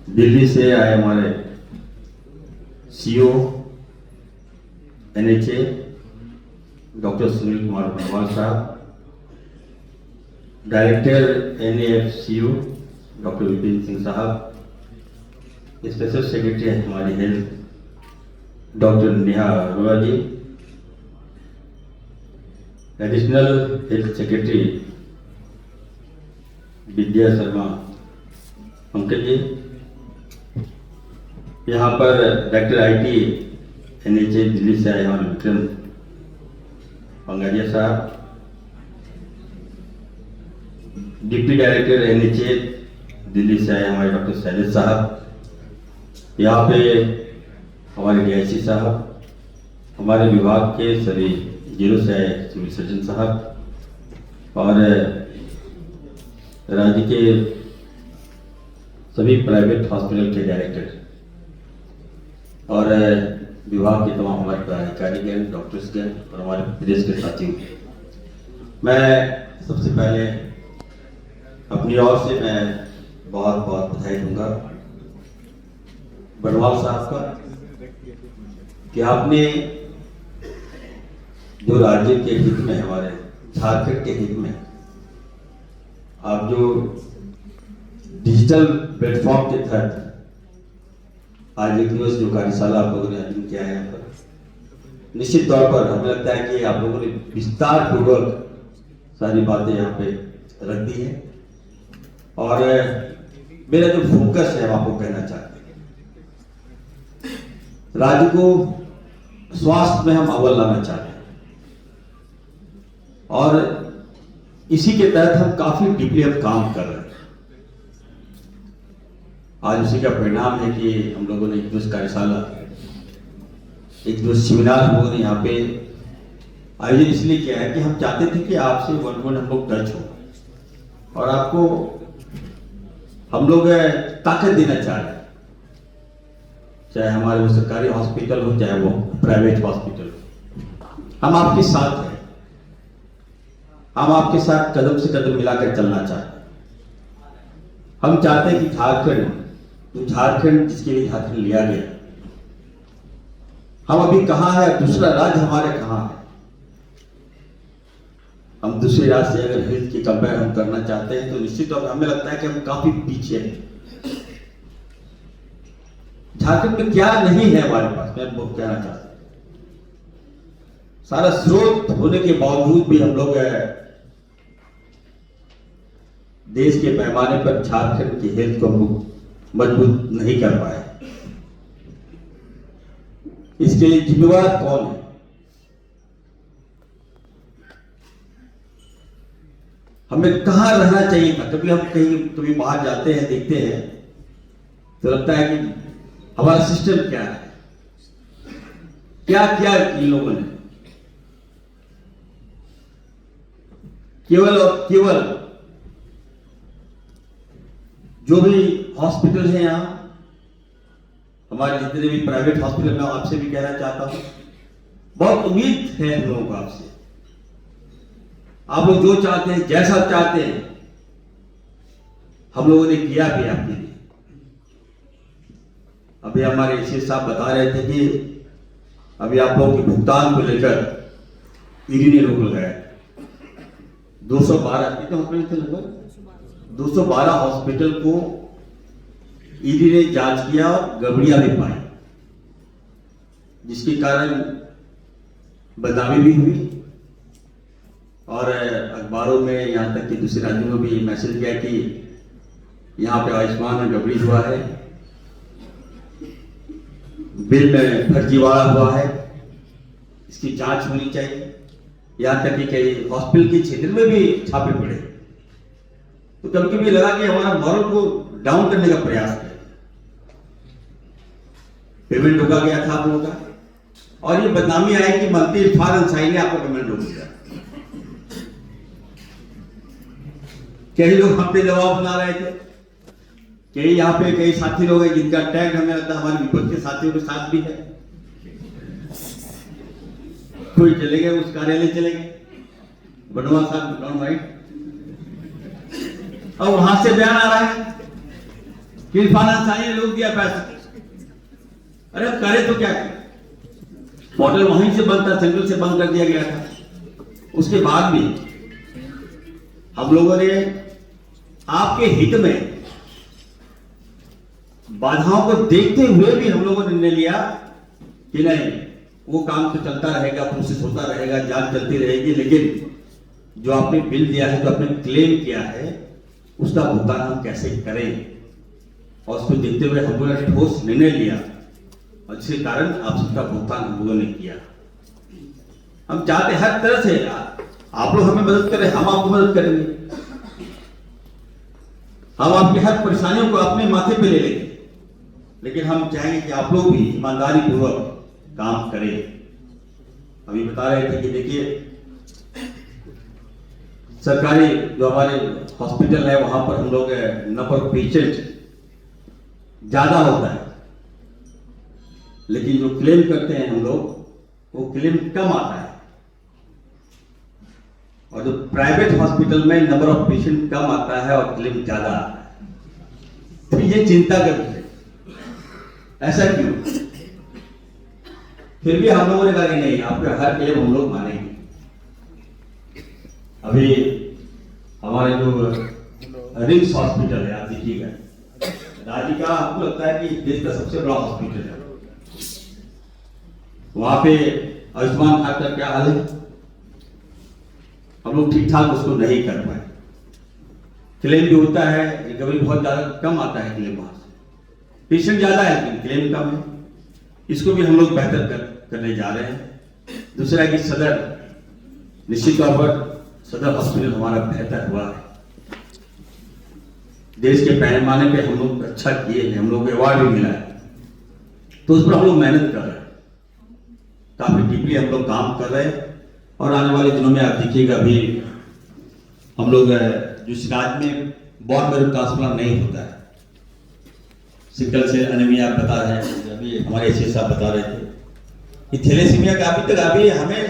दिल्ली से आए हमारे CEO NHA doctor Sunil Kumar बनवाल साहब, डायरेक्टर एनएफसीयू डॉक्टर विपिन सिंह साहब, स्पेशल सेक्रेटरी हमारी हेल्थ डॉक्टर नेहा अरोड़ा जी, एडिशनल हेल्थ सेक्रेटरी विद्या शर्मा पंकज जी, यहाँ पर डायरेक्टर आईटी एनएचए दिल्ली से आए हमारे विक्रम पंगारिया साहब, डिप्टी डायरेक्टर एनएचए दिल्ली से आए हमारे डॉक्टर शैलेश साहब, यहाँ पे हमारे डीआईसी साहब, हमारे विभाग के सभी जिलों से आए सिविल सर्जन साहब और राज्य के सभी प्राइवेट हॉस्पिटल के डायरेक्टर और विभाग के तमाम हमारे पदाधिकारीगण, डॉक्टर्सगण और हमारे प्रदेश के साथियों, मैं सबसे पहले अपनी ओर से मैं बहुत बहुत बधाई दूंगा बनवाल साहब का कि आपने जो राज्य के हित में, हमारे झारखंड के हित में, आप जो डिजिटल प्लेटफॉर्म के तहत आज एक दिवस जो कार्यशाला आप लोगों ने आयोजन किया है, यहाँ पर निश्चित तौर पर हमें लगता है कि आप लोगों ने विस्तार पूर्वक सारी बातें यहाँ पे रख दी है और मेरा जो फोकस है आपको कहना चाहते हैं, राज्य को स्वास्थ्य में हम अव्वल लाना चाहते हैं और इसी के तहत हम काफी डीपली अब काम कर रहे हैं। आज उसी का परिणाम है कि हम लोगों ने एक दिवस कार्यशाला, एक दिवस सेमिनार हम लोगों ने यहाँ पे आयोजन इसलिए किया है कि हम चाहते थे कि आपसे वन वन हम लोग टच हो और आपको हम लोग ताकत देना चाह रहे हैं, चाहे हमारे वो सरकारी हॉस्पिटल हो चाहे वो प्राइवेट हॉस्पिटल हो, हम आपके साथ हैं, हम आपके साथ कदम से कदम मिलाकर चलना चाहते हैं। हम चाहते हैं कि झारखंड जिसके लिए झारखंड लिया गया, हम अभी कहां है, दूसरा राज्य हमारे कहां है, हम दूसरे राज्य से अगर हेल्थ की कंपेयर हम करना चाहते हैं तो निश्चित तौर पर हमें लगता है कि हम काफी पीछे हैं। झारखंड में क्या नहीं है हमारे पास, मैं वो कहना चाहता हूं, सारा स्रोत होने के बावजूद भी हम लोग देश के पैमाने पर झारखंड की हेल्थ को मजबूत नहीं कर पाए। इसके लिए जिम्मेवार कौन है? हमें कहां रहना चाहिए था? कभी हम कभी बाहर जाते हैं, देखते हैं तो लगता है कि हमारा सिस्टम क्या है, क्या क्या इन लोगों ने केवल और केवल जो भी हॉस्पिटल है यहाँ, हमारे जितने भी प्राइवेट हॉस्पिटल, मैं आपसे भी कहना चाहता हूं, बहुत उम्मीद है हम लोगों को आपसे। आप लोग जो चाहते हैं, जैसा चाहते हैं, हम लोगों ने किया भी आपके लिए। अभी हमारे एसएस साहब बता रहे थे कि अभी आप लोगों के भुगतान को लेकर ईडी ने रोक लगाया। 212 कितने हॉस्पिटल थे, लगभग 212 हॉस्पिटल को ईडी ने जांच किया और गड़बड़ियां भी पाई, जिसके कारण बदनामी भी हुई और अखबारों में, यहां तक कि दूसरे राज्यों में भी मैसेज गया कि यहां पे आयुष्मान में गड़बड़ी हुआ है, बिल में फर्जीवाड़ा हुआ है, इसकी जांच होनी चाहिए। यहां तक कि कई हॉस्पिटल के क्षेत्र में भी छापे पड़े। तो कभी कभी लगा कि हमारा मॉरल को डाउन करने का प्रयास किया, पेमेंट रोका गया था आप लोगों का, और ये बदनामी आई कि मंत्री इरफान अंसारी ने आपका पेमेंट रोक दिया। कई लोग हम पे दबाव बना रहे थे, कई यहाँ पे कई साथी लोग हैं जिनका टैग हमें लगता है हमारे विपक्ष के साथियों के साथ भी है। कोई चले गए, उस कार्यालय चले गए, बनवाल साहब, राइट, और वहां से बयान आ रहा है कि इरफान अंसारी ने लोग दिया पैसा। अरे करे तो क्या करे? मॉडल वहीं से बंद था, सेंट्रल से बंद कर दिया गया था। उसके बाद भी हम लोगों ने आपके हित में बाधाओं को देखते हुए भी हम लोगों ने निर्णय लिया कि नहीं, वो काम तो चलता रहेगा, प्रोसेस होता रहेगा, जांच चलती रहेगी, लेकिन जो आपने बिल दिया है, जो आपने क्लेम किया है, उसका भुगतान हम कैसे करें। और उसको देखते हुए हम लोगों ने ठोस निर्णय लिया और जिसके कारण आप सबका भुगतान हम लोगों ने किया। हम चाहते हर तरह से आप लोग हमें मदद करें, हम आपको मदद करेंगे, हम आपकी हर परेशानियों को अपने माथे पे ले लेंगे, लेकिन हम चाहेंगे कि आप लोग भी ईमानदारी पूर्वक काम करें। अभी बता रहे थे कि देखिए सरकारी जो हमारे हॉस्पिटल है वहां पर हम लोग नंबर ऑफ पेशेंट ज्यादा होता है, लेकिन जो क्लेम करते हैं हम लोग वो क्लेम कम आता है। और जो प्राइवेट हॉस्पिटल में नंबर ऑफ पेशेंट कम आता है और क्लेम ज्यादा आता है, तो ये चिंता का विषय। ऐसा क्यों? फिर भी हम लोगों ने कहा कि नहीं, आपका हर क्लेम हम लोग मानेंगे। अभी हमारे जो रिम्स हॉस्पिटल है, आप देखिएगा, राज्य का हमको लगता है कि देश का सबसे बड़ा हॉस्पिटल है। वहां पे आयुष्मान कार्ड का क्या हाल है? हम लोग ठीक ठाक उसको नहीं कर पाए। क्लेम भी होता है, रिकवरी बहुत ज्यादा कम आता है क्लेम वहां से। पेशेंट ज्यादा है लेकिन क्लेम कम है। इसको भी हम लोग बेहतर करने जा रहे हैं। दूसरा कि सदर, निश्चित तौर पर सदर हॉस्पिटल हमारा बेहतर हुआ है। देश के पैमाने पे हम लोग अच्छा किए हैं, हम लोग को अवार्ड भी मिला है, तो उस पर हम लोग मेहनत कर रहे हैं, काफी डीपली हम लोग काम कर रहे हैं। और आने वाले दिनों में आप देखिएगा, अभी हम लोग जिस राज्य में बोन मैरो ट्रांसप्लांट नहीं होता है, सिकल सेल एनीमिया बता रहे हैं, अभी हमारे एसए साहब बता रहे थे कि थैलेसीमिया का अभी तक अभी हमें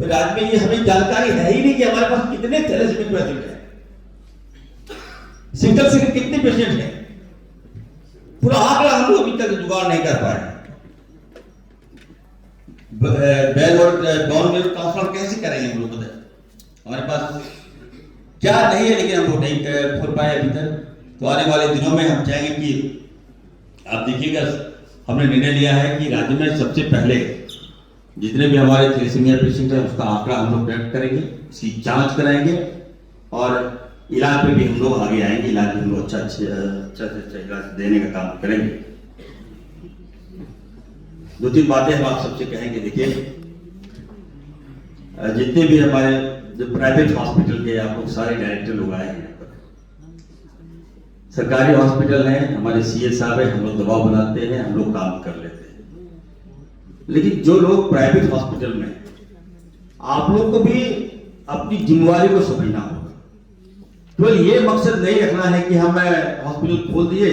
राज्य में ये हमें जानकारी है ही नहीं कि हमारे पास कितने थैलेसीमिक पेशेंट हैं, सिकल सेल कितने पेशेंट हैं, पूरा आंकड़ा हम लोग अभी तक जुगाड़ नहीं कर पाए। बैल और बोन मैरो ट्रांसप्लांट कैसे करेंगे हम लोग? हमारे पास क्या नहीं है, लेकिन हम लोग नहीं कर पाए अभी तक। तो आने वाले दिनों में हम चाहेंगे कि आप देखिएगा, हमने निर्णय लिया है कि राज्य में सबसे पहले जितने भी हमारे थैलेसीमिया पेशेंट हैं उसका आंकड़ा हम लोग कलेक्ट करेंगे, उसकी जांच कराएंगे और इलाज पे भी हम लोग आगे आएंगे। इलाज भी हम लोग अच्छा से अच्छा इलाज देने का काम करेंगे। दो तीन बातें हम आप सबसे कहेंगे। देखिए, जितने भी हमारे जो प्राइवेट हॉस्पिटल के आप लोग सारे डायरेक्टर लोग आए हैं, सरकारी हॉस्पिटल है, हमारे सीए साहब है, हम लोग दवा बनाते हैं, हम लोग काम कर लेते हैं। लेकिन जो लोग प्राइवेट हॉस्पिटल में, आप लोग को भी अपनी जिम्मेवारी को समझना होगा। तो ये मकसद नहीं रखना है कि हम हॉस्पिटल खोल दिए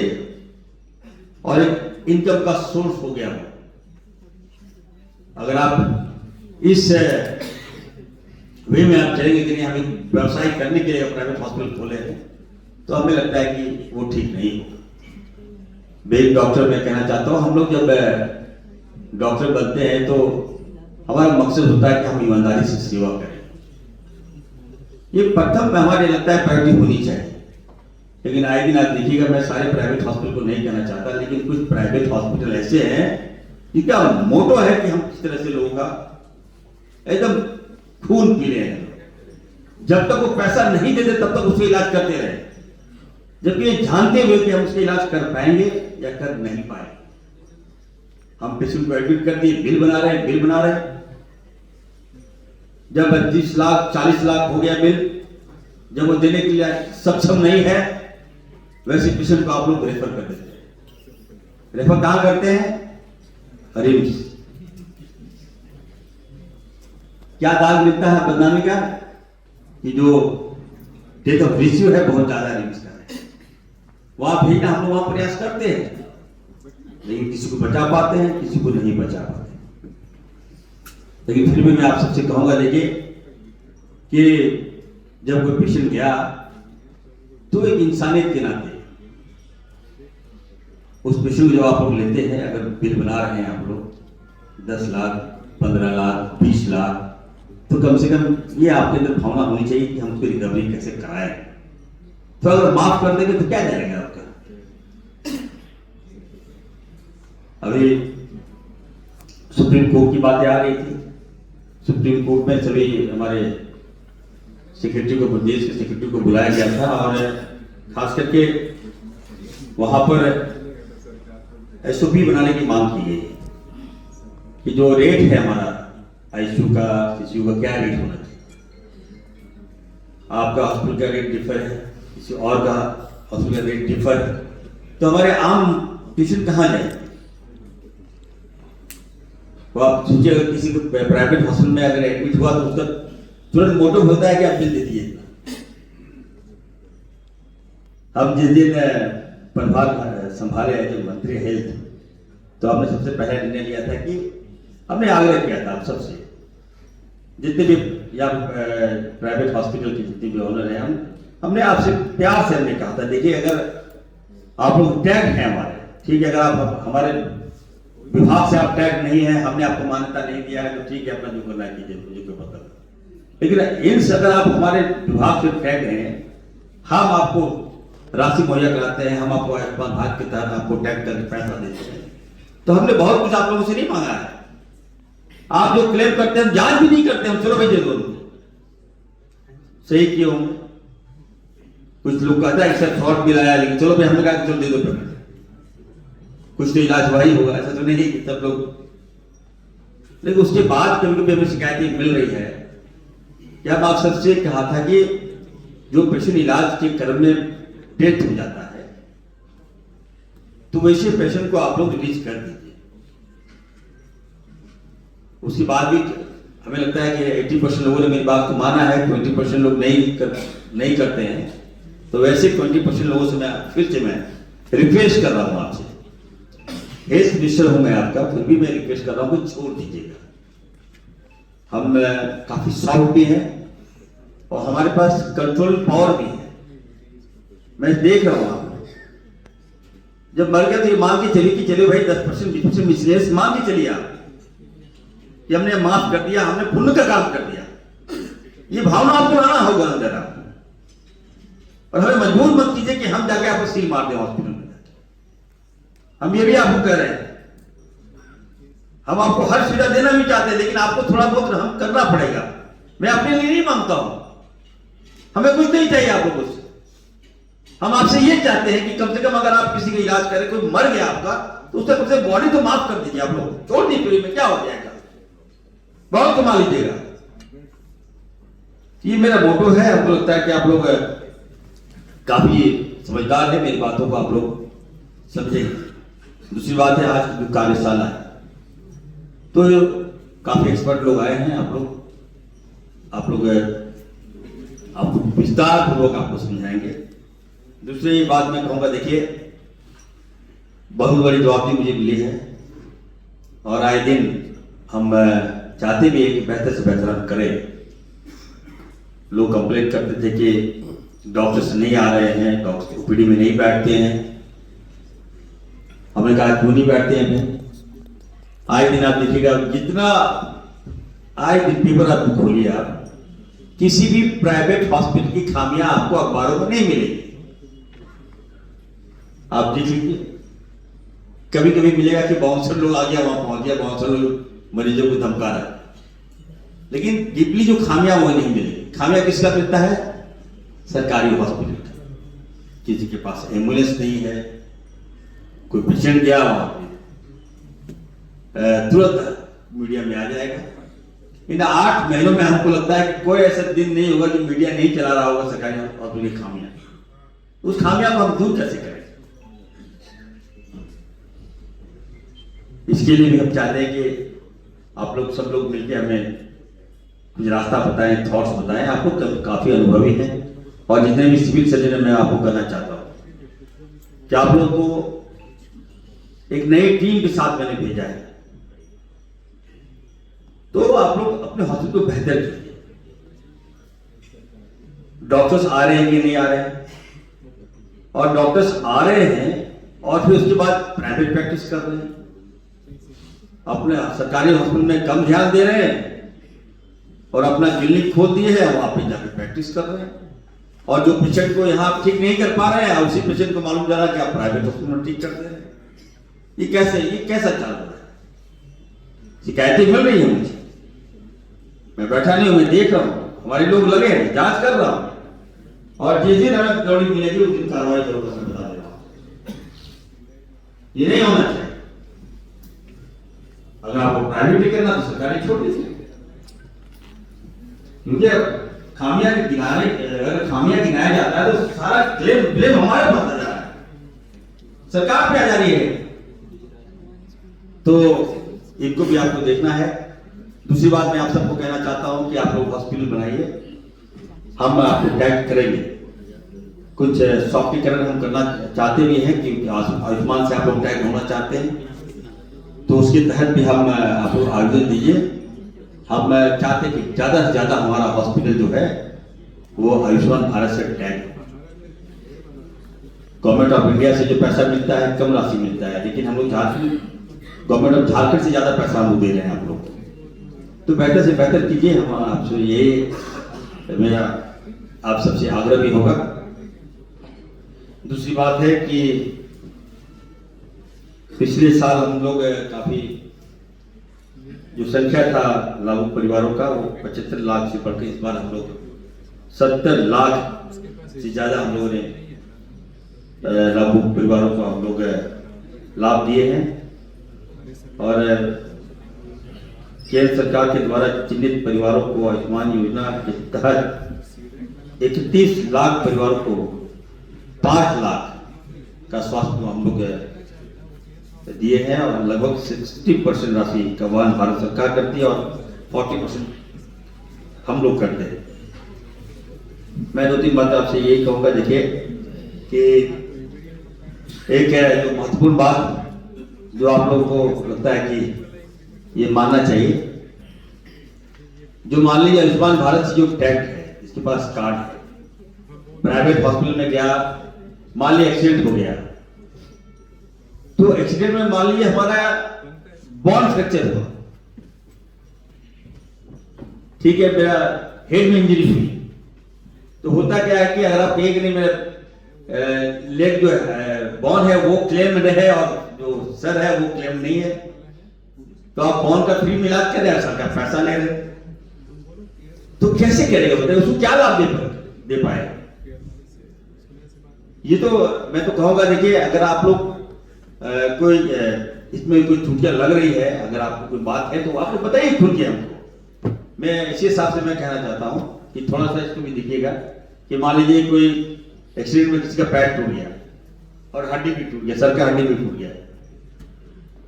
और एक इनकम का सोर्स हो गया हो। अगर आप इस वे में आप चलेंगे कि नहीं, हमें व्यवसाय करने के लिए प्राइवेट हॉस्पिटल खोले हैं, तो हमें लगता है कि वो ठीक नहीं होगा। एक डॉक्टर मैं कहना चाहता हूं, हम लोग जब डॉक्टर बनते हैं तो हमारा मकसद होता है कि हम ईमानदारी से सेवा करें। ये प्रथम हमारे लगता है प्रायोरिटी होनी चाहिए। लेकिन आए दिन आप देखिएगा, मैं सारे प्राइवेट हॉस्पिटल को नहीं कहना चाहता, लेकिन कुछ प्राइवेट हॉस्पिटल ऐसे हैं जिनका मोटो है कि हम किस तरह से लोगों का एकदम खून पी रहे हैं। जब तक वो पैसा नहीं देते तब तक उसका इलाज करते रहे, जबकि ये जानते हुए कि हम उसका इलाज कर पाएंगे या कर नहीं पाएंगे। हम पेशेंट को एडमिट कर दिए, बिल बना रहे हैं। जब 30 लाख 40 लाख हो गया बिल, जब वो देने के लिए सक्षम नहीं है, वैसे पेशेंट को आप लोग रेफर कर देते हैं। रेफर कहां करते हैं? रिम्स। क्या दाग मिलता है बदनामी का? कि जो डेथ ऑफ रेशियो है बहुत ज्यादा रिम्स का है। वहां भेजना हम लोग वहां प्रयास करते हैं, लेकिन किसी को बचा पाते हैं, किसी को नहीं बचा पाते। लेकिन फिर भी मैं आप सबसे कहूंगा, देखिए कि जब कोई पेशेंट गया तो एक इंसानियत के नाते उस पेशेंट को जब आप लोग लेते हैं, अगर बिल बना रहे हैं आप लोग 10 लाख, 15 लाख, 20 लाख, तो कम से कम ये आपके अंदर भावना होनी चाहिए कि हम उसकी रिकवरी कैसे कराएं। तो अगर माफ कर देंगे तो क्या जाएगा आपका। अभी सुप्रीम कोर्ट की बातें आ रही थी। सुप्रीम कोर्ट में सभी हमारे सेक्रेटरी को, देश के सेक्रेटरी को बुलाया गया था और खास करके वहां पर एसओपी बनाने की मांग की गई कि जो रेट है हमारा आईसीयू का, सीसीयू का, क्या रेट होना चाहिए। आपका हॉस्पिटल का रेट डिफर है, किसी और का हॉस्पिटल का रेट डिफर है, तो हमारे आम पेशेंट कहाँ जाए। तो आप सोचिए, अगर किसी को प्राइवेट हॉस्पिटल में अगर एडमिट हुआ तो उसका तुरंत मोटिव होता है कि आप बिल दे दिए। हम जिस दिन प्रभार संभाले जो मंत्री हेल्थ, तो आपने सबसे पहले निर्णय लिया था कि हमने आग्रह किया था आप सबसे, जितने भी या प्राइवेट हॉस्पिटल के जितने भी ओनर हैं, हमने आपसे प्यार से हमने कहा था, देखिए अगर आप लोग टैग हैं हमारे, ठीक है, अगर आप हमारे विभाग से आप टैग नहीं है, हमने आपको मान्यता नहीं दिया है, तो ठीक है, अपना जो करना कीजिए, मुझे कोई पता नहीं। लेकिन इनसे अगर आप हमारे विभाग से टैग हैं, हम आपको राशि मुहैया कराते हैं, हम आपको आयुष्मान भारत के तहत आपको टैग करके पैसा देते हैं, तो हमने बहुत कुछ आप लोगों से नहीं मांगा है। आप जो क्लेम करते हैं हम जांच भी नहीं करते, हम चलो भाई दे दो, सही क्यों होंगे। कुछ लोग कहते हैं सर फ्रॉड बिल आया, लेकिन चलो भाई हमने कहा चलो दे दो पेमेंट, कुछ तो इलाज हुआ ही होगा, ऐसा तो नहीं कि सब लोग। लेकिन उसके बाद कभी कभी हमें शिकायतें मिल रही है कि हम आप सबसे कहा था कि जो पेशेंट इलाज के क्रम में डेथ हो जाता है, तो वैसे पेशेंट को आप लोग रिलीज कर दीजिए। उसके बाद भी हमें लगता है कि 80% लोगों ने मेरी बात को माना है, 20% लोग नहीं करते हैं, तो वैसे 20% लोगों से फिर से मैं रिक्वेस्ट कर रहा हूं आपसे, हेल्थ मिनिस्टर हूं मैं आपका, फिर भी मैं रिक्वेस्ट कर रहा हूं कि छोड़ दीजिएगा। हम काफी सॉफ्ट भी हैं और हमारे पास कंट्रोल पावर भी है। मैं देख रहा हूं, जब मर गया तो ये मान के चलिए कि चलिए भाई 10% 20% मिसलेस मान के चलिए आप कि हमने माफ कर दिया, हमने पुण्य का काम कर दिया। ये भावना आपको लाना होगा अंदर आप, और हमें मजबूर मत कीजिए कि हम जाके आपको सील मार दें हॉस्पिटल में। हम ये भी आपको कह रहे हैं, हम आपको हर सुविधा देना भी चाहते हैं, लेकिन आपको थोड़ा बहुत हम करना पड़ेगा। मैं अपने लिए नहीं मांगता हूं, हमें कुछ नहीं चाहिए आप लोगों से। हम आपसे ये चाहते हैं कि कम से कम अगर आप किसी का इलाज करें, कोई मर गया आपका, तो उससे कम से बॉडी तो माफ कर दीजिए। आप लोग छोड़ दीजिए, में क्या हो जाएगा, बहुत कमा लीजिएगा। ये मेरा मोटो है। हमको लगता है कि आप लोग काफी समझदार है, मेरी बातों को आप लोग समझेंगे। दूसरी बात है, आज की जो कार्यशाला है तो काफी एक्सपर्ट लोग आए हैं। आप लोग आपको विस्तार पूर्वक आपको समझाएंगे। दूसरी बात मैं कहूंगा, देखिए बहुत बड़ी जवाबदेही मुझे मिली है और आए दिन हम चाहते भी हैं कि बेहतर से बेहतर हम करें। लोग कंप्लेंट करते थे कि डॉक्टर्स नहीं आ रहे हैं, डॉक्टर ओपीडी में नहीं बैठते हैं। हमने कहा क्यों नहीं बैठते हैं? आए दिन आप देखिएगा, जितना आए दिन पेपर आप खोलिए, आप किसी भी प्राइवेट हॉस्पिटल की खामियां आपको अखबारों में नहीं मिलेगी। आप देख लीजिए, कभी कभी मिलेगा कि बाउंसर लोग आ गया, वहां पहुंच गया, बाउंसर लोग मरीजों को धमका रहा है, लेकिन डीपली जो खामियां वो नहीं मिलेगी। खामियां किसका मिलता है? सरकारी हॉस्पिटल का। किसी के पास एम्बुलेंस नहीं है, कोई पेशेंट गया वहां पे तुरंत मीडिया में आ जाएगा। इन 8 महीनों में हमको लगता है कि कोई ऐसा दिन नहीं होगा जो मीडिया नहीं चला रहा होगा सरकारी हॉस्पिटल की खामियां। उस खामियां को हम दूर कैसे करें? इसके लिए भी हम चाहते हैं कि आप लोग सब लोग मिलकर हमें कुछ रास्ता बताएं, थॉट्स बताएं। आप लोग काफी अनुभवी हैं और जितने भी सिविल सर्जन मैं आपको कहना चाहता हूं कि आप लोग को एक नई टीम के साथ मैंने भेजा है, तो आप लोग अपने हॉस्पिटल को बेहतर कीजिए। डॉक्टर्स आ रहे हैं कि नहीं आ रहे हैं? और डॉक्टर्स आ रहे हैं और फिर उसके बाद प्राइवेट प्रैक्टिस कर रहे हैं, अपने सरकारी हॉस्पिटल में कम ध्यान दे रहे हैं और अपना क्लिनिक खोल दिए हैं, वहां पे जाकर प्रैक्टिस कर रहे हैं। और जो पेशेंट को यहाँ ठीक नहीं कर पा रहे हैं, उसी पेशेंट को मालूम जा रहा है कि आप प्राइवेट हॉस्पिटल में ठीक कर दे रहे हैं। ये कैसा चल रहा है? शिकायतें मिल रही है मुझे, मैं बैठा नहीं हूं, मैं देख रहा हूं, हमारे लोग लगे हैं, जांच कर रहा हूं, और जिस दिन हमें दौड़ी मिलेगी उस दिन कार्रवाई जरूर मैं बता दे रहा हूं। ये नहीं होना चाहिए। अगर आपको प्राइवेट करना तो सरकारी छोड़ दीजिए, क्योंकि खामियां गिनाया जाता है तो सारा ब्लेम हमारे पास आ जा रहा है, सरकार पे आ जा रही है। तो इनको भी आपको देखना है। दूसरी बात मैं आप सबको कहना चाहता हूं कि आप लोग हॉस्पिटल बनाइए, हम आपको टैग करेंगे। कुछ सॉफ्टीकरण हम करना चाहते भी हैं, क्योंकि आयुष्मान से आप लोग टैग होना चाहते हैं, तो उसके तहत भी हम आपको आवेदन दीजिए। हम चाहते हैं कि ज्यादा से ज्यादा हमारा हॉस्पिटल जो है वो आयुष्मान भारत से टैग। गवर्नमेंट ऑफ इंडिया से जो पैसा मिलता है कम राशि मिलता है, लेकिन हम लोग गवर्नमेंट ऑफ झारखंड से ज्यादा पैसा हम लोग दे रहे हैं आप लोग, तो बेहतर से बेहतर कीजिए। हम आपसे ये मेरा आप सबसे आग्रह भी होगा। दूसरी बात है कि पिछले साल हम लोग काफी जो संख्या था लाभुक परिवारों का वो 75 लाख से बढ़कर इस बार हम लोग 70 लाख से ज्यादा हम लोगों ने लाभुक परिवारों को हम लोग लाभ दिए हैं। और केंद्र सरकार के द्वारा चिन्हित परिवारों को आयुष्मान योजना के तहत 31 लाख परिवारों को 5 लाख का स्वास्थ्य हम लोग दिए हैं, और लगभग 60% राशि का वहन भारत सरकार करती है और 40% हम लोग करते हैं। मैं 2-3 बात आपसे यही कहूंगा। देखिए कि एक जो महत्वपूर्ण बात जो आप लोगों को लगता है कि ये मानना चाहिए, जो मान लीजिए आयुष्मान भारत से जो टैग है, इसके पास कार्ड है, प्राइवेट हॉस्पिटल में गया, मान लीजिए एक्सीडेंट हो गया, तो एक्सीडेंट में मान लीजिए हमारा बोन फ्रैक्चर हुआ, ठीक है, मेरा हेड में इंजरी हुई, तो होता क्या है कि अगर आप एक नहीं, मेरा लेग जो है बोन है वो क्लेम है और जो सर है वो क्लेम नहीं है, तो आप बोन का फ्री में इलाज कर रहे हैं, सरकार पैसा ले रहे, तो कैसे करेगा बताइए, उसको क्या लाभ दे पाए? ये तो मैं तो कहूंगा, देखिए अगर आप लोग कोई इसमें कोई त्रुटियां लग रही है, अगर आपको कोई बात है तो आप लोग बताइए खुल के हमको। मैं इसी हिसाब से मैं कहना चाहता हूं कि थोड़ा सा इसको भी देखिएगा कि मान लीजिए कोई एक्सीडेंट में किसी का पैर टूट गया और हड्डी भी टूट गया, सर का हड्डी भी टूट गया,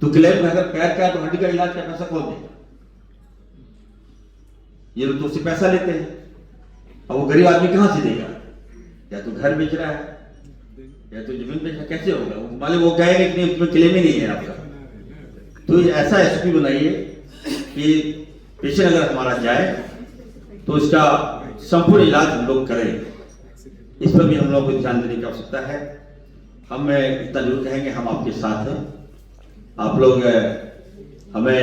तो क्लेम में अगर पैर का तो हड्डी का इलाज का पैसा कौन देगा? ये लोग तो उससे पैसा लेते हैं, अब वो गरीब आदमी कहां से देगा? या तो घर बेच रहा है या तो जमीन बेच रहा, कैसे होगा? मान लो वो कहेगा कि उसमें क्लेम ही नहीं है आपका। तो ऐसा एसपी बनाइए कि पेशेंट अगर हमारा जाए तो इसका संपूर्ण इलाज हम लोग करें। इस पर भी हम लोग को ध्यान देने की आवश्यकता है। हम इतना जरूर कहेंगे, हम आपके साथ हैं। आप लोग हमें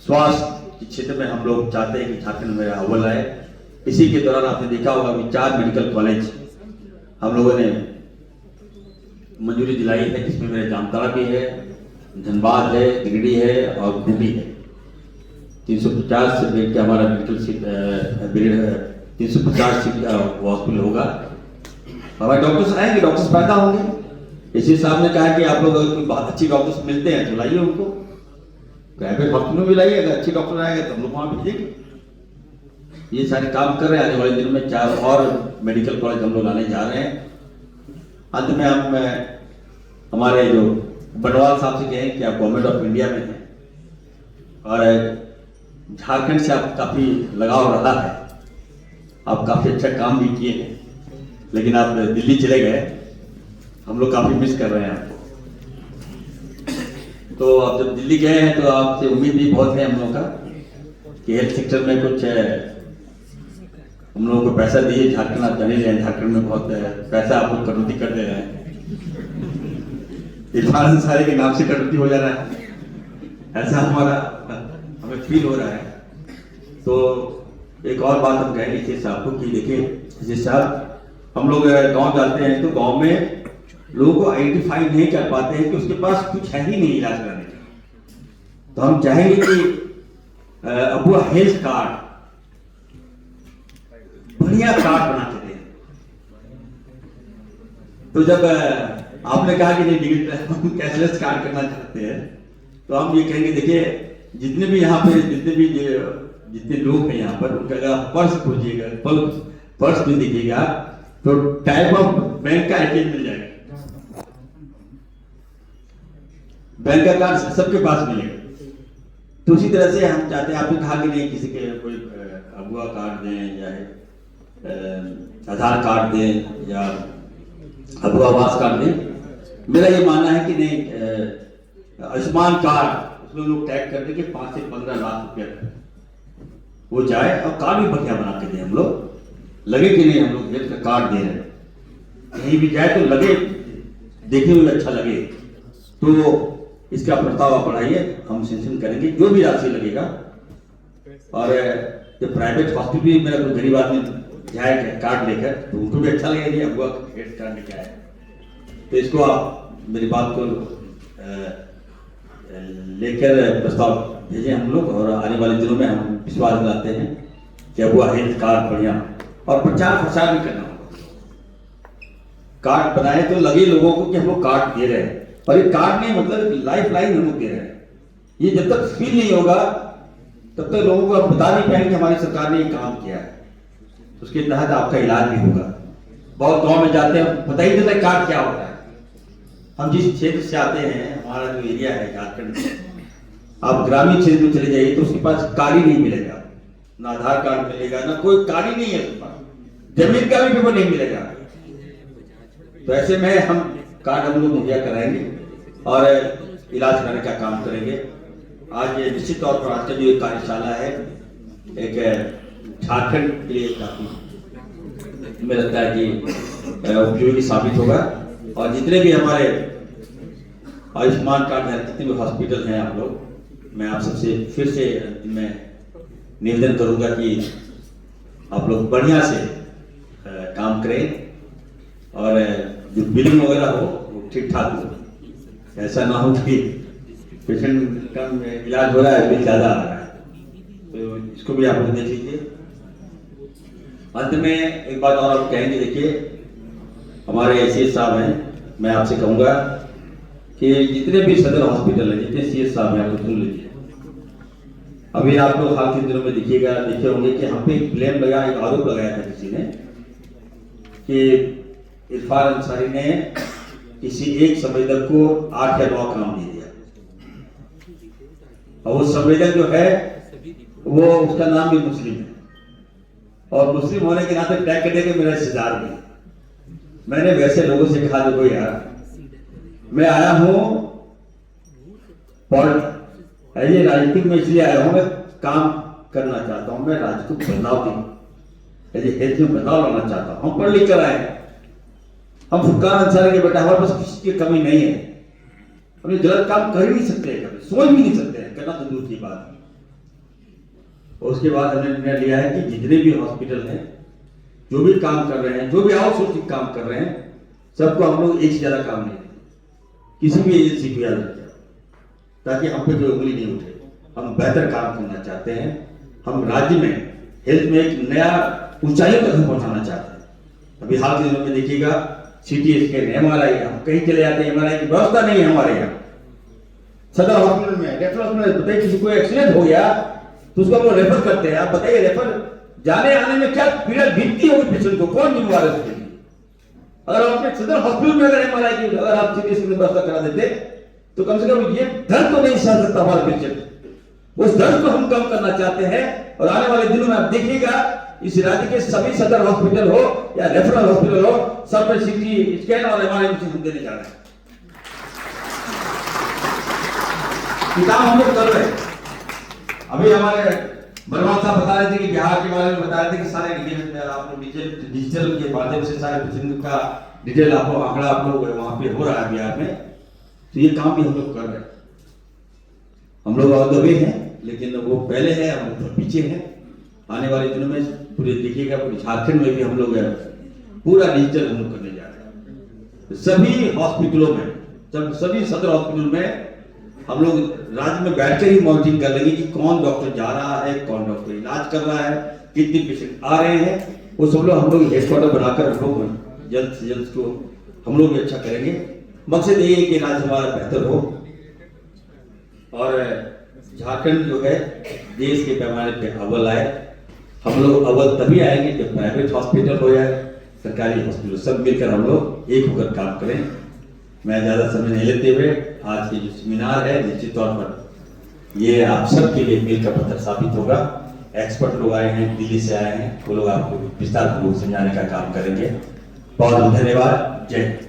स्वास्थ्य के क्षेत्र में हम लोग चाहते हैं कि झारखंड में अव्वल आए। इसी के दौरान आपने देखा होगा कि 4 मेडिकल कॉलेज हम लोगों ने मंजूरी दिलाई है, जिसमें मेरे जामताड़ा भी है, धनबाद है, गिरिडीह है और खूंटी है। 350 से बेड का हमारा मेडिकल सीट 350 सीट हॉस्पिटल होगा। हमारे डॉक्टर्स आएंगे, डॉक्टर्स पैदा होंगे। इसी साहब ने कहा कि आप लोग अगर कोई बहुत अच्छी डॉक्टर्स मिलते हैं तो लाइए उनको, प्राइवेट हॉस्पिटल में भी लाइए। अगर अच्छे डॉक्टर आएंगे तो हम लोग वहां भेजेंगे। ये सारे काम कर रहे हैं। आने वाले दिनों में 4 और मेडिकल कॉलेज हम लोग लाने जा रहे हैं। अंत में हम हमारे जो बनवाल साहब से कहें कि आप गवर्नमेंट ऑफ इंडिया में हैं और झारखंड से आप काफी लगाव रहा है, आप काफी अच्छा काम भी किए हैं, लेकिन आप दिल्ली चले गए, हम लोग काफी मिस कर रहे हैं आपको। तो आप जब दिल्ली गए हैं तो आपसे उम्मीद भी बहुत है हम लोग का कि हेल्थ सेक्टर में कुछ हम लोगों को पैसा दिए। झारखंड आप जाने रहे हैं, झारखंड में बहुत पैसा आप लोग कटौती कर दे रहे हैं। इरफान अंसारी के नाम से कटौती हो जा रहा है, ऐसा हमारा हमें फील हो रहा है। तो एक और बात हम कहेंगे इसे साहब को कि देखिए इसे साहब हम लोग गांव जाते हैं तो गांव में लोगों को आइडेंटिफाई नहीं कर पाते हैं कि उसके पास कुछ है ही नहीं इलाज कराने का। तो हम चाहेंगे कि अबुआ हेल्थ कार्ड बढ़िया कार्ड बना के दें। तो जब आपने कहा कि नहीं डिजिटल हम कैशलेस कार्ड करना चाहते हैं, तो हम ये कहेंगे देखिए जितने भी यहाँ पे जितने लोग हैं यहाँ पर उनका अगर पर्स खोजिएगा, पर्स में देखिएगा तो टाइप ऑफ बैंक का एटीएम मिल जाएगा, बैंक का कार्ड सबके पास मिलेगा। तो उसी तरह से हम चाहते हैं, आपने कहा कि नहीं किसी के कोई अगुआ कार्ड दें या आधार कार्ड दें या अगुआ आवास कार्ड दें। मेरा ये मानना है कि नहीं आयुष्मान कार्ड उसमें लोग टैग कर दें कि 5 से 15 लाख रुपया वो जाए और कार्ड भी बढ़िया बना के दें। हम लोग लगे कि नहीं हम लोग हेल्थ का कार्ड दे रहे हैं, कहीं भी जाए तो लगे, देखने में अच्छा लगे। तो इसका प्रस्ताव आप बढ़ाइए, हम सेंशन करेंगे जो भी राशि लगेगा। और जो प्राइवेट हॉस्पिटल भी मेरा कोई गरीब आदमी जाएगा कार्ड लेकर तो उनको भी अच्छा लगेगा कि अगुआ हेल्थ कार्ड लेके आए। तो इसको आप मेरी बात को लेकर प्रस्ताव भेजें हम लोग, और आने वाले दिनों में हम विश्वास दिलाते हैं कि अगुआ हेल्थ कार्ड बढ़िया और प्रचार प्रसार भी करना होगा। कार्ड बनाए तो लगे लोगों को कि हम लोग कार्ड दे रहे हैं, और ये कार्ड नहीं मतलब लाइफ लाइन हम लोग दे रहे हैं। ये जब तक फील नहीं होगा तब तक लोगों को आप बता नहीं पाएंगे कि हमारी सरकार ने ये काम किया है। उसके तहत आपका इलाज भी होगा। बहुत गांव में जाते हैं पता ही नहीं चलता कार्ड क्या होता है। हम जिस क्षेत्र से आते हैं, हमारा जो एरिया है झारखंड में, आप ग्रामीण क्षेत्र में चले जाइए तो उसके पास कार्ड ही नहीं मिलेगा, ना आधार कार्ड मिलेगा, ना कोई कार्ड ही नहीं है उसके पास, जमीन का भी पेपर नहीं मिलेगा। तो ऐसे में हम कार्ड हम लोग मुहैया कराएंगे और इलाज कराने का काम करेंगे। आज ये निश्चित तौर पर आज का जो एक कार्यशाला है एक झारखंड के लिए काफी मुझे लगता है कि उपयोगी साबित होगा। और जितने भी हमारे आयुष्मान कार्ड है, जितने भी हॉस्पिटल हैं आप लोग, मैं आप सबसे फिर से मैं निवेदन करूंगा कि आप लोग बढ़िया से काम करें और जो बिलिंग वगैरह हो वो ठीक ठाक हो। ऐसा ना हो कि पेशेंट कम इलाज हो रहा है बिल ज़्यादा आ रहा है। तो इसको भी आप लोग देख लीजिए। अंत में एक बात और आप कहेंगे, देखिए हमारे एसीएस साहब हैं, मैं आपसे कहूँगा कि जितने भी सदर हॉस्पिटल हैं, जितने सीएस साहब हैं, आप सुन लीजिए। अभी आप लोग हाल के दिनों में देखे होंगे कि हम पे ब्लेम लगा, एक आरोप लगाया था किसी ने कि इरफान अंसारी ने किसी एक संवेदक को 8 या 9 काम दे दिया, और वो संवेदक जो है वो उसका नाम भी मुस्लिम है, और मुस्लिम होने के नाते टैग करने के मेरा रिश्तेदार भी। मैंने वैसे लोगों से कहा देखो यार, मैं आया हूं ये राजनीतिक में इसलिए आया हूं, मैं काम करना चाहता हूं, मैं राज्य को बदलाव दूं, हेल्थ में बदलाव लाना चाहता हूं। हम पढ़ लिख कर आए, हम फुरकान अंसारी के बेटा, हमारे पास किसी की कमी नहीं है, हम गलत काम कर ही नहीं सकते, कभी सोच भी नहीं सकते, करना तो दूर की बात है। और उसके बाद हमने निर्णय लिया है कि जितने भी हॉस्पिटल हैं, जो भी काम कर रहे हैं, जो भी आउटसोर्सिंग काम कर रहे हैं, सबको हम लोग एक से ज्यादा काम नहीं देते, किसी भी एजेंसी को याद रखें, ताकि हम पे कोई उंगली नहीं उठे। हम बेहतर काम करना चाहते हैं, हम राज्य में हेल्थ में एक नया ऊंचाइयों तक पहुंचाना चाहते हैं। अभी हाल के दिनों में देखिएगा सीटी स्कैन, एमआरआई, हम कहीं चले जाते हैं एमआरआई की व्यवस्था नहीं है हमारे यहाँ। सदर हॉस्पिटल में, रेफरल हॉस्पिटल, बताइए किसी को एक्सीडेंट हो गया तो उसको हम लोग रेफर करते हैं। आप बताइए रेफर जाने आने में क्या पीड़ा बीतती होगी पेशेंट को, कौन जिम्मेवार है उसके लिए? अगर आप अपने सदर हॉस्पिटल में अगर एमआरआई की अगर आप सीटी स्कैन व्यवस्था करा देते तो कम से कम ये दर्द तो नहीं सह सकता हमारा पेशेंट। उस दर्द को हम कम करना चाहते हैं, और आने वाले दिनों में आप देखिएगा इस राज्य के सभी सदर हॉस्पिटल हो या रेफरल हॉस्पिटल हो, सब में सीटी स्कैन और एमआरआई मशीन हम देने जा रहे हैं। काम हम लोग कर रहे हैं। अभी हमारे बलवान साहब बता रहे थे कि बिहार के बारे में बता रहे थे कि सारे डिजिटल के माध्यम से सारे पेशेंट का डिटेल आप लोग आंकड़ा आप लोग वहाँ पे हो रहा है बिहार में। तो ये काम भी हम लोग कर रहे हैं। हम लोग ऑन द वे हैं, लेकिन वो पहले है, हम लोग पीछे हैं। आने वाले दिनों में पूरे देखिएगा, पूरे झारखंड में भी हम लोग पूरा डिजिटल हम लोग करने जा रहे हैं। सभी हॉस्पिटलों में, सभी सदर हॉस्पिटल में हम लोग राज्य में बैठकर ही मॉनिटरिंग कर लेंगे कि कौन डॉक्टर जा रहा है, कौन डॉक्टर इलाज कर रहा है, कितने पेशेंट आ रहे हैं। वो सब लोग हम लोग हेडक्वार्टर बनाकर हम लोग जल्द से जल्द को हम लोग भी अच्छा करेंगे। मकसद ये है कि राज्य हमारा बेहतर हो और झारखंड जो है देश के पैमाने पे अव्वल आए। हम लोग अव्वल तभी आएंगे जब प्राइवेट हॉस्पिटल हो जाए, सरकारी हॉस्पिटल, सब मिलकर हम लोग एक होकर काम करें। मैं ज़्यादा समय नहीं लेते हुए आज के जो सेमिनार है, निश्चित तौर पर ये आप सबके लिए मील का पत्थर साबित होगा। एक्सपर्ट लोग आए हैं, दिल्ली से आए हैं, वो लोग आपको विस्तार पूर्वक समझाने का काम करेंगे। बहुत बहुत धन्यवाद। जय हिंद।